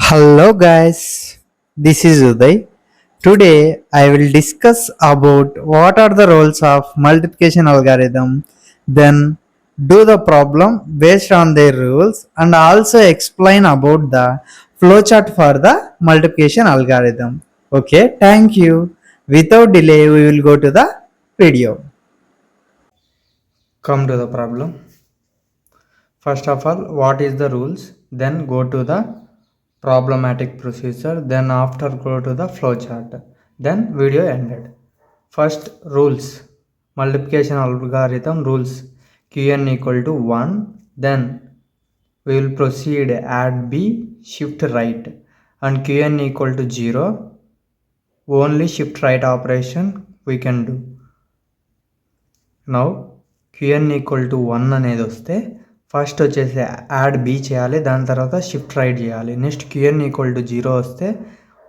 Hello guys, this is Uday. Today I will discuss about what are the roles of multiplication algorithm, then do the problem based on their rules and also explain about the flowchart for the multiplication algorithm. Okay, thank you. Without delay we will go to the video. Come to the problem. First of all, what is the rules? Then go to the problematic procedure. Then after go to the flowchart. Then video ended. First rules. Multiplication algorithm rules. Qn equal to 1. Then we will proceed add b, shift right. And Qn equal to 0. Only shift right operation we can do. Now Qn equal to 1 అనేది వస్తే first వచ్చేసి add B చేయాలి, దాని తర్వాత shift right చేయాలి. Next Qn equal to 0 వస్తే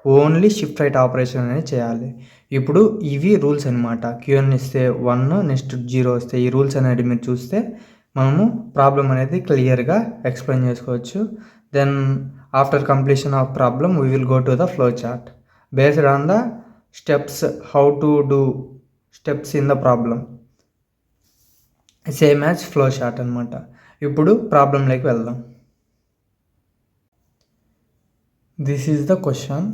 only shift right operation అనేది చేయాలి. ఇప్పుడు ఇవి రూల్స్ అనమాట. Qn ఇస్తే 1, నెక్స్ట్ 0 వస్తే ఈ రూల్స్ అనేది మీరు చూస్తే మనము ప్రాబ్లం అనేది క్లియర్గా ఎక్స్ప్లెయిన్ చేసుకోవచ్చు. Then after completion of problem we will go to the flow chart based on the steps how to do steps in the problem, same as flow chart అనమాట. ఇప్పుడు ప్రాబ్లంలోకి వెళ్దాం. This is the question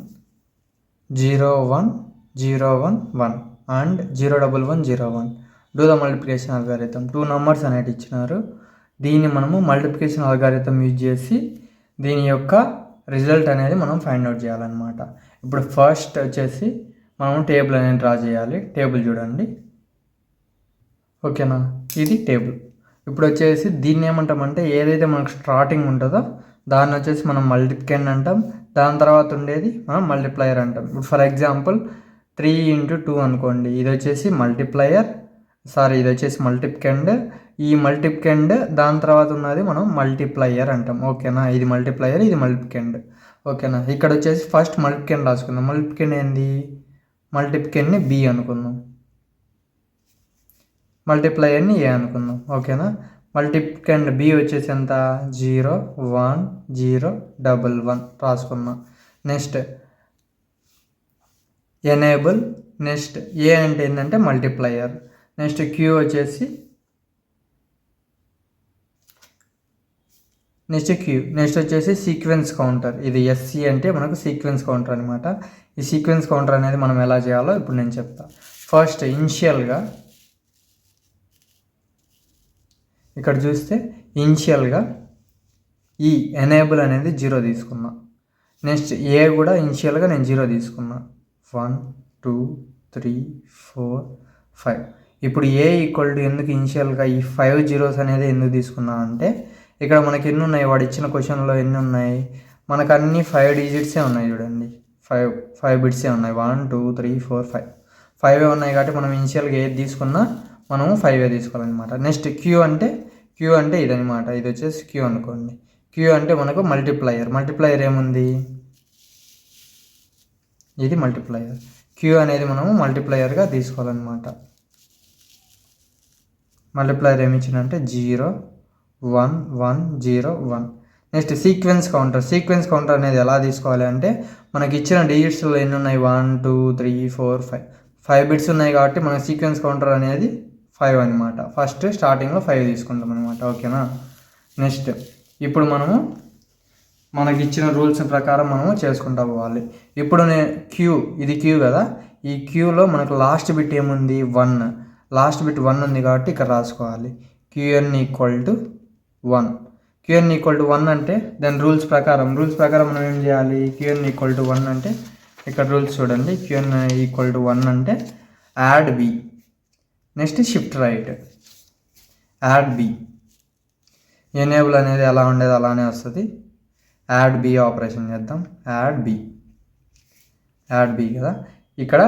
01011 and 01101. Do the multiplication algorithm. 2 numbers అనేవి ఇచ్చినారు. దీన్ని మనము multiplication algorithm use చేసి దీని యొక్క రిజల్ట్ అనేది మనం ఫైండ్ అవుట్ చేయాలన్నమాట. ఇప్పుడు ఫస్ట్ వచ్చేసి మనం టేబుల్ అనేది డ్రా చేయాలి. టేబుల్ చూడండి, ఓకేనా, ఇది టేబుల్. ఇప్పుడు వచ్చేసి దీన్ని ఏమంటామంటే ఏదైతే మనకు స్టార్టింగ్ ఉంటుందో దాన్ని వచ్చేసి మనం మల్టిప్లికెండ్ అంటాం, దాని తర్వాత ఉండేది మనం మల్టిప్లయర్ అంటాం. ఇప్పుడు ఫర్ ఎగ్జాంపుల్ 3 × 2 అనుకోండి, ఇది వచ్చేసి మల్టిప్లయర్, ఇది వచ్చేసి మల్టిప్లికెండ్, ఈ మల్టిప్లికెండ్ దాని తర్వాత ఉన్నది మనం మల్టిప్లయర్ అంటాం, ఓకేనా. ఇది మల్టిప్లయర్, ఇది మల్టిప్లికెండ్, ఓకేనా. ఇక్కడ వచ్చేసి ఫస్ట్ మల్టిప్లికెండ్ రాసుకుందాం. మల్టిప్లికెండ్ ఏంది, మల్టిప్లికెండ్ని బి అనుకుందాం, మల్టిప్లయర్ని ఏ అనుకుందాం, ఓకేనా. మల్టిప్లికెండ్ బి వచ్చేసి ఎంత 01011 రాసుకున్నాం. నెక్స్ట్ ఎనేబుల్, నెక్స్ట్ ఏ అంటే ఏంటంటే మల్టిప్లయర్, నెక్స్ట్ క్యూ వచ్చేసి నెక్స్ట్ వచ్చేసి సీక్వెన్స్ కౌంటర్. ఇది ఎస్సి అంటే మనకు సీక్వెన్స్ కౌంటర్ అనమాట. ఈ సీక్వెన్స్ కౌంటర్ అనేది మనం ఎలా చేయాలో ఇప్పుడు నేను చెప్తాను. ఫస్ట్ ఇనిషియల్గా ఇక్కడ చూస్తే ఇనిషియల్గా ఈ ఎనేబుల్ అనేది 0 తీసుకున్నా. నెక్స్ట్ ఏ కూడా ఇనిషియల్గా నేను 0 తీసుకున్నా. 1 2 3 4 5. ఇప్పుడు ఏ ఈక్వల్ టు ఎందుకు ఇనిషియల్గా ఈ 5 zeros అనేది ఎందుకు తీసుకున్నా అంటే ఇక్కడ మనకి ఎన్ని ఉన్నాయి, వాడు ఇచ్చిన క్వశ్చన్లో ఎన్ని ఉన్నాయి, మనకు అన్ని 5 digits ఉన్నాయి. చూడండి, 5 bits ఉన్నాయి. 1 2 3 4 5 5 ఉన్నాయి కాబట్టి మనం ఇనిషియల్గా ఏది తీసుకున్నా మనము 5 తీసుకోవాలన్నమాట. నెక్స్ట్ క్యూ అంటే ఇదనమాట. ఇది వచ్చేసి క్యూ అనుకోండి. క్యూ అంటే మనకు మల్టిప్లయర్ ఏముంది, ఇది మల్టిప్లయర్. క్యూ అనేది మనము మల్టిప్లయర్గా తీసుకోవాలన్నమాట. మల్టిప్లయర్ ఏమి ఇచ్చిందంటే 0 1 1 0 1. నెక్స్ట్ సీక్వెన్స్ కౌంటర్ అనేది ఎలా తీసుకోవాలి అంటే మనకి ఇచ్చిన డిజిట్స్లో ఎన్ని ఉన్నాయి, 1 2 3 4 5 బిట్స్ ఉన్నాయి కాబట్టి మన సీక్వెన్స్ కౌంటర్ అనేది 5 అనమాట. ఫస్ట్ స్టార్టింగ్లో 5 తీసుకుంటాం అనమాట, ఓకేనా. నెక్స్ట్ ఇప్పుడు మనకి ఇచ్చిన రూల్స్ ప్రకారం మనము చేసుకుంటూ పోవాలి. ఇప్పుడు ఇది క్యూ కదా, ఈ క్యూలో మనకు లాస్ట్ బిట్ ఏముంది, 1. లాస్ట్ బిట్ 1 ఉంది కాబట్టి ఇక్కడ రాసుకోవాలి Qn equal to 1. Qn equal to 1 అంటే దాని రూల్స్ ప్రకారం మనం ఏం చేయాలి, Qn ఈక్వల్ టు 1 అంటే ఇక్కడ రూల్స్ చూడండి. Qn ఈక్వల్ టు 1 అంటే add B, next shift right, add B. Enable అనేది ఎలా ఉండేది అలానే వస్తుంది. యాడ్ బి ఆపరేషన్ చేద్దాం. యాడ్ బి కదా, ఇక్కడ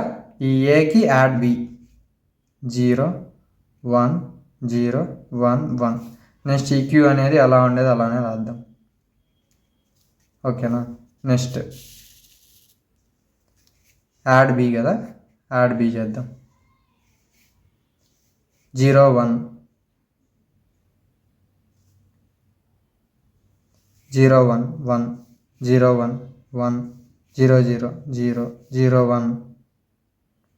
ఈ ఏకి యాడ్ బి 0 1 0 1 1. నెక్స్ట్ ఈ క్యూ అనేది ఎలా ఉండేది అలానే రాద్దాం, ఓకేనా. నెక్స్ట్ యాడ్ బి కదా, యాడ్ బి చేద్దాం. 0 1 0 1 1 0 1 1 0 0 0 0 1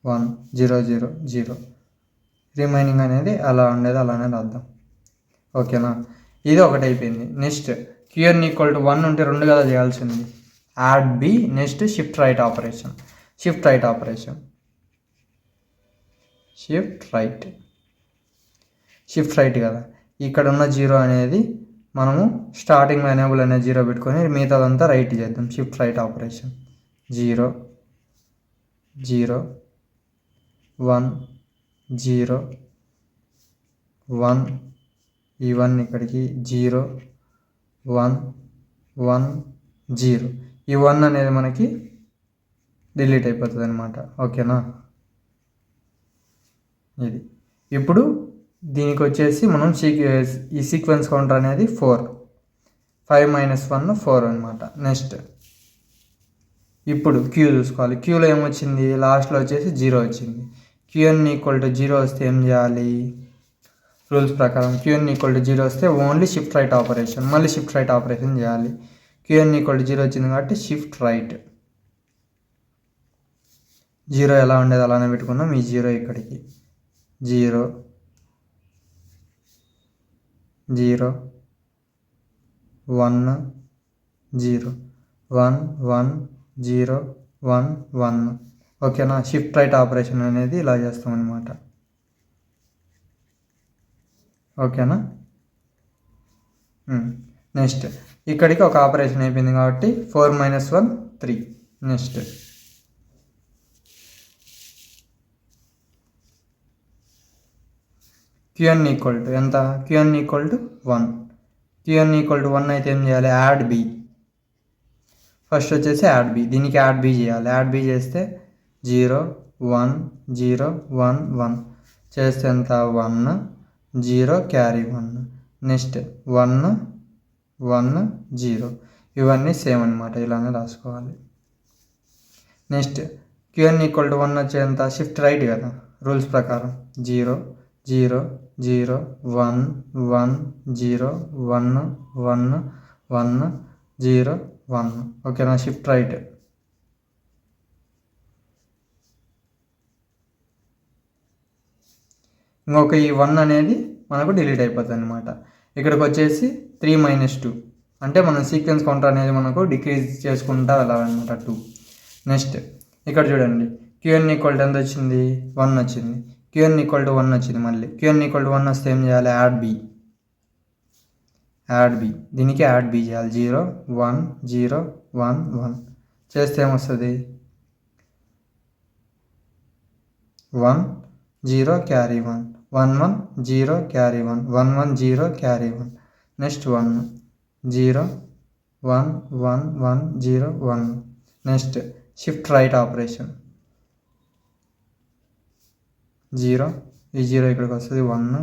1 0 0 0 రిమైనింగ్ అనేది అలా ఉండేది అలానే రాద్దాం. ఓకేనా, ఇది ఒకటి అయిపోయింది. నెక్స్ట్ క్యూఎన్ ఈక్వల్ టు 1 ఉంటే 2 కదా చేయాల్సింది, add B. Next shift right operation, shift right operation, shift right కదా. ఇక్కడ ఉన్న 0 అనేది మనము స్టార్టింగ్లో ఎనేబుల్ అనేది 0 పెట్టుకొని మిగతాదంతా రైట్ చేద్దాం. షిఫ్ట్ రైట్ ఆపరేషన్ 0 0 1 0 1 ఈ 1 ఇక్కడికి 0 1 1 0. ఈ 1 అనేది మనకి డిలీట్ అయిపోతుంది అనమాట. ఓకేనా, ఇది ఇప్పుడు దీనికి వచ్చేసి మనం ఈ సీక్వెన్స్ కౌంటర్ అనేది 4 5 - 1 4 అనమాట. నెక్స్ట్ ఇప్పుడు క్యూ చూసుకోవాలి. క్యూలో ఏమొచ్చింది, లాస్ట్లో వచ్చేసి 0 వచ్చింది. క్యూఎన్ ఈక్వల్ టు 0 వస్తే ఏం చేయాలి, రూల్స్ ప్రకారం క్యూఎన్ ఈక్వల్ టు 0 వస్తే ఓన్లీ షిఫ్ట్ రైట్ ఆపరేషన్, మళ్ళీ షిఫ్ట్ రైట్ ఆపరేషన్ చేయాలి. క్యూఎన్ ఈక్వల్ టు 0 వచ్చింది కాబట్టి షిఫ్ట్ రైట్. 0 ఎలా ఉండేది అలానే పెట్టుకున్నాం. ఈ 0 ఇక్కడికి 0 0 1 0 1 1 0 1 1. ఓకేనా, షిఫ్ట్ రైట్ ఆపరేషన్ అనేది ఇలా చేస్తాం అనమాట. ఓకేనా, నెక్స్ట్ ఇక్కడికి ఒక ఆపరేషన్ అయిపోయింది కాబట్టి 4 - 1 3. నెక్స్ట్ క్యూఎన్ ఈక్వల్ టు ఎంత, QN equal to 1. QN equal to 1 అయితే ఏం చేయాలి, యాడ్ బి. ఫస్ట్ వచ్చేసి యాడ్ బి, దీనికి యాడ్ బి చేయాలి. యాడ్ బి చేస్తే 0 1 0 1 1 చేస్తే ఎంత 1 0 క్యారీ 1. నెక్స్ట్ 1 1 0. ఇవన్నీ సేమ్ అనమాట, ఇలానే రాసుకోవాలి. నెక్స్ట్ క్యూఎన్ ఈక్వల్ టు 1 వచ్చేంత షిఫ్ట్ రైట్ కదా రూల్స్ ప్రకారం 0 0 0 1 1 0 1 1 1 0 1. ఓకేనా, షిఫ్ట్ రైట్. ఇంకొక ఈ 1 అనేది మనకు డిలీట్ అయిపోతుంది అనమాట. ఇక్కడికి వచ్చేసి 3 - 2 అంటే మనం సీక్వెన్స్ కౌంటర్ అనేది మనకు డిక్రీజ్ చేసుకుంటా వెళ్ళాలన్నమాట 2. నెక్స్ట్ ఇక్కడ చూడండి, క్యూఎన్ ఈక్వల్ టు ఎంత వచ్చింది, 1 వచ్చింది. క్యూఎన్ ఈక్వల్ టు 1 వచ్చింది. మళ్ళీ క్యూఎన్ ఈక్వల్ టు 1 వస్తే ఏం చేయాలి, యాడ్ బి. దీనికి యాడ్ బి చేయాలి. 0 1 0 1 1 చేస్తే ఏమొస్తుంది, 1 0 carry 1 1 1 0 carry 1 1 1 0 carry 1. Next 1 0 1 1 1 0 1. Next shift right operation 0 ఈ 0 ఇక్కడికి వస్తుంది. 1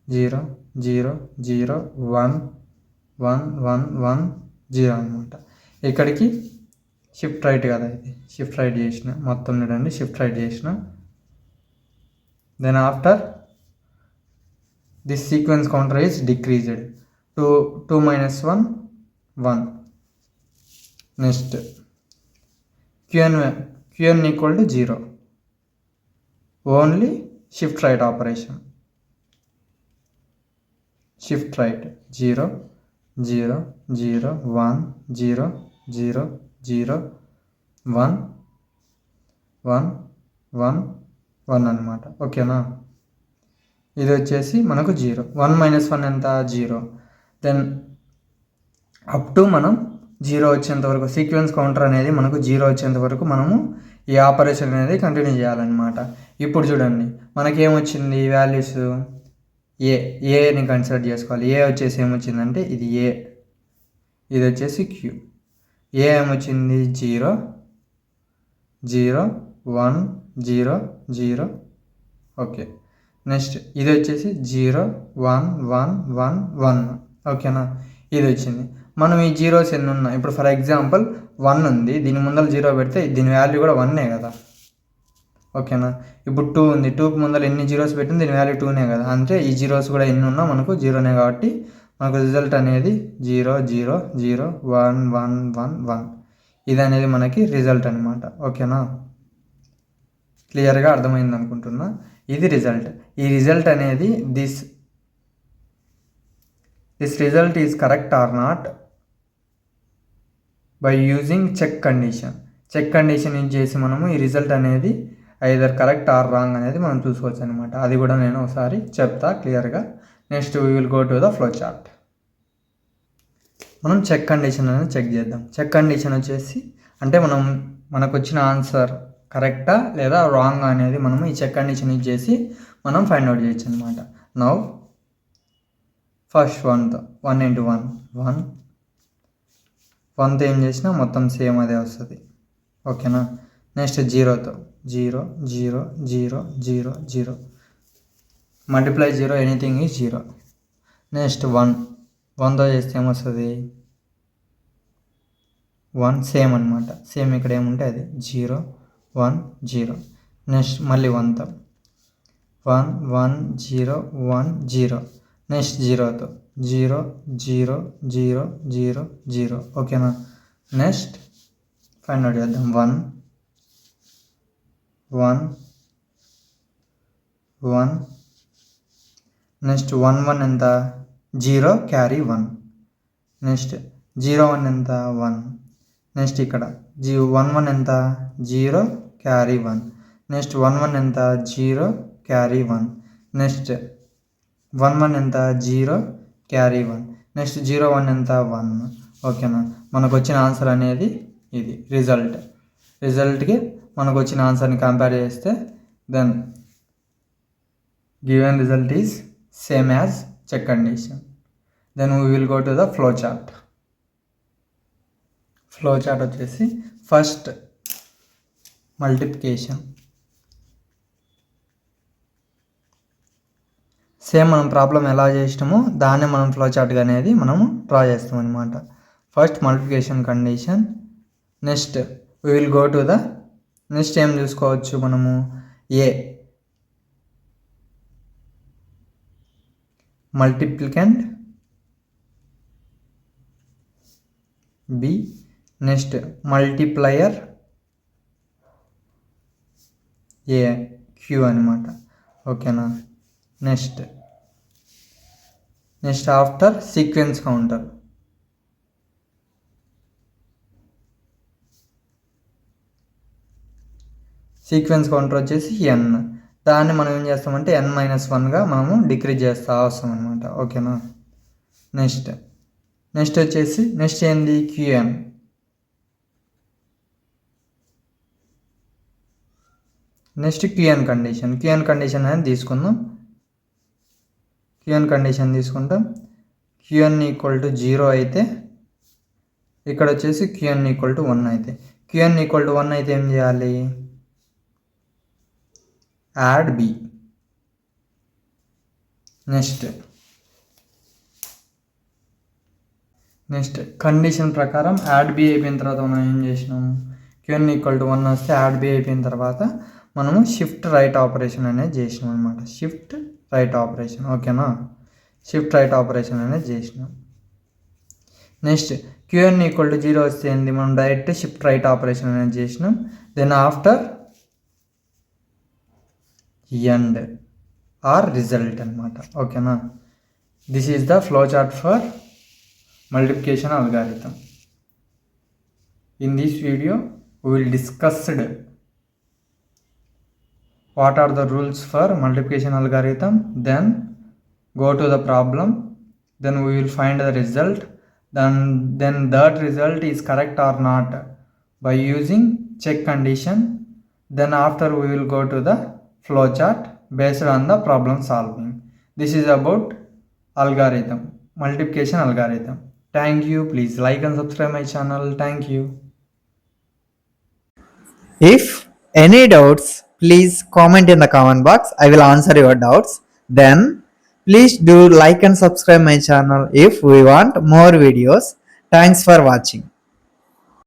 0 0 0 1 1 1 1 0 అనమాట. ఇక్కడికి షిఫ్ట్ రైట్ కదా, ఇది షిఫ్ట్ రైట్ చేసిన మొత్తం చూడండి, షిఫ్ట్ రైట్ చేసిన. Then after this sequence counter is decreased to 2 - 1 1. Next QN equal to 0 only shift right operation, shift right 0 0 0 1 0 0 0 1 1 1 1 అనమాట. ఓకేనా, ఇది వచ్చేసి మనకు 0 1 - 1 ఎంత 0. దెన్ అప్ టు మనం 0 వచ్చేంత వరకు సీక్వెన్స్ కౌంటర్ అనేది మనకు 0 వచ్చేంత వరకు మనము ఈ ఆపరేషన్ అనేది కంటిన్యూ చేయాలన్నమాట. ఇప్పుడు చూడండి మనకేమొచ్చింది వాల్యూస్, ఏని కన్సిడర్ చేసుకోవాలి. ఏ వచ్చేసి ఏమొచ్చిందంటే ఇది ఏ, ఇది వచ్చేసి క్యూ. ఏ ఏమొచ్చింది 0 0 1 0 0. ఓకే, నెక్స్ట్ ఇది వచ్చేసి 0 1 1 1 1. ఓకేనా, ఇది వచ్చింది. మనం ఈ జీరోస్ ఎన్ని ఉన్నాయి, ఇప్పుడు ఫర్ ఎగ్జాంపుల్ 1 ఉంది, దీని ముందర 0 పెడితే దీని వాల్యూ కూడా 1 కదా. ఓకేనా, ఇప్పుడు 2 ఉంది, 2కి ముందర ఎన్ని జీరోస్ పెట్టింది దీని వాల్యూ 2 కదా. అంటే ఈ జీరోస్ కూడా ఎన్ని ఉన్నా మనకు 0 కాబట్టి మనకు రిజల్ట్ అనేది 0 0 0 1 1 1 1. ఇది అనేది మనకి రిజల్ట్ అనమాట. ఓకేనా, క్లియర్గా అర్థమైంది అనుకుంటున్నా. ఇది రిజల్ట్. ఈ రిజల్ట్ అనేది this result is correct or not by using check condition. Check condition use చేసి మనము ఈ రిజల్ట్ అనేది ఐదర్ కరెక్ట్ ఆర్ రాంగ్ అనేది మనం చూసుకోవచ్చు అనమాట. అది కూడా నేను ఒకసారి చెప్తా క్లియర్గా. Next we will go to the flow chart. మనం చెక్ కండిషన్ అనేది చెక్ చేద్దాం. చెక్ కండిషన్ వచ్చేసి అంటే మనకు వచ్చిన ఆన్సర్ కరెక్టా లేదా రాంగ్ అనేది మనము ఈ చెక్ కండిషన్ యూజ్ చేసి మనం ఫైండ్ అవుట్ చేయొచ్చు అనమాట. నౌ ఫస్ట్ 1 into 1 1తో ఏం చేసినా మొత్తం సేమ్ అదే వస్తుంది. ఓకేనా, నెక్స్ట్ 0తో 0 0 0 0 0 మల్టిప్లై 0 ఎనీథింగ్ ఈజ్ 0. నెక్స్ట్ 1తో చేస్తే ఏమొస్తుంది 1 సేమ్ అనమాట. సేమ్ ఇక్కడ ఏముంటే అది 0 1 0. నెక్స్ట్ మళ్ళీ 1తో 1 1 0 1 0. నెక్స్ట్ 0తో 0 0 0 0 0. ఓకేనా, నెక్స్ట్ ఫైండ్ అవుట్ చేద్దాం. 1 1 1. నెక్స్ట్ 1 1 ఎంత 0 క్యారీ 1. నెక్స్ట్ 0 1 ఎంత 1. నెక్స్ట్ ఇక్కడ 1 1 ఎంత 0 క్యారీ 1. నెక్స్ట్ 1 1 ఎంత 0 క్యారీ 1. నెక్స్ట్ 1 1 ఎంత 0 క్యారీ 1. నెక్స్ట్ 0 1 ఎంత 1. ఓకేనా, మనకు వచ్చిన ఆన్సర్ అనేది ఇది రిజల్ట్కి మనకు వచ్చిన ఆన్సర్ని కంపేర్ చేస్తే then given result is same as check condition. Then we will go to the flow chart. Flow chart వచ్చేసి ఫస్ట్ మల్టిప్లికేషన్. సేమ్ మనం ప్రాబ్లం ఎలా చేసినామో దాన్ని మనం ఫ్లో చార్ట్గా అనేది మనము డ్రా చేస్తాం అనమాట. First multiplication condition. Next we will go to the next ఏం చూసుకోవచ్చు మనము ఏ మల్టిప్లికెంట్, B next multiplier, A Q అనమాట. ఓకేనా, next after sequence counter. Sequence counter వచ్చేసి n. దాన్ని మనం ఏం చేస్తామంటే n-1గా మనము డిక్రీజ్ చేస్తూ వస్తాం అనమాట. ఓకేనా, నెక్స్ట్ వచ్చేసి నెక్స్ట్ ఏంది qn. నెక్స్ట్ qn కండిషన్ అనేది తీసుకుందాం. qn కండిషన్ తీసుకుంటాం. qn ఈక్వల్ టు 0 అయితే ఇక్కడ వచ్చేసి qn ఈక్వల్ టు 1 అయితే qn ఈక్వల్ టు 1 అయితే ఏం చేయాలి యాడ్ b. నెక్స్ట్ కండిషన్ ప్రకారం యాడ్ b అయిపోయిన తర్వాత మనం ఏం చేసినాము qn ఈక్వల్ టు 1 వస్తే యాడ్ b అయిపోయిన తర్వాత మనము షిఫ్ట్ రైట్ ఆపరేషన్ అనేది చేసినాం అనమాట. Shift right operation. ఓకేనా, షిఫ్ట్ రైట్ ఆపరేషన్ అనేది చేసినాం. నెక్స్ట్ qn ఈక్వల్ టు 0 వస్తే ఏంది మనం డైరెక్ట్ షిఫ్ట్ రైట్ ఆపరేషన్ అనేది చేసినాం. Then after end or result అనమాట. ఓకేనా, this is the flow chart for multiplication algorithm. In this video we will discussed what are the rules for multiplication algorithm, then go to the problem, then we will find the result, then that result is correct or not by using check condition. Then after we will go to the flow chart based on the problem solving. This is about algorithm, multiplication algorithm. Thank you. Please like and subscribe my channel. Thank you. If any doubts, please comment in the comment box. I will answer your doubts. Then please do like and subscribe my channel if we want more videos. Thanks for watching.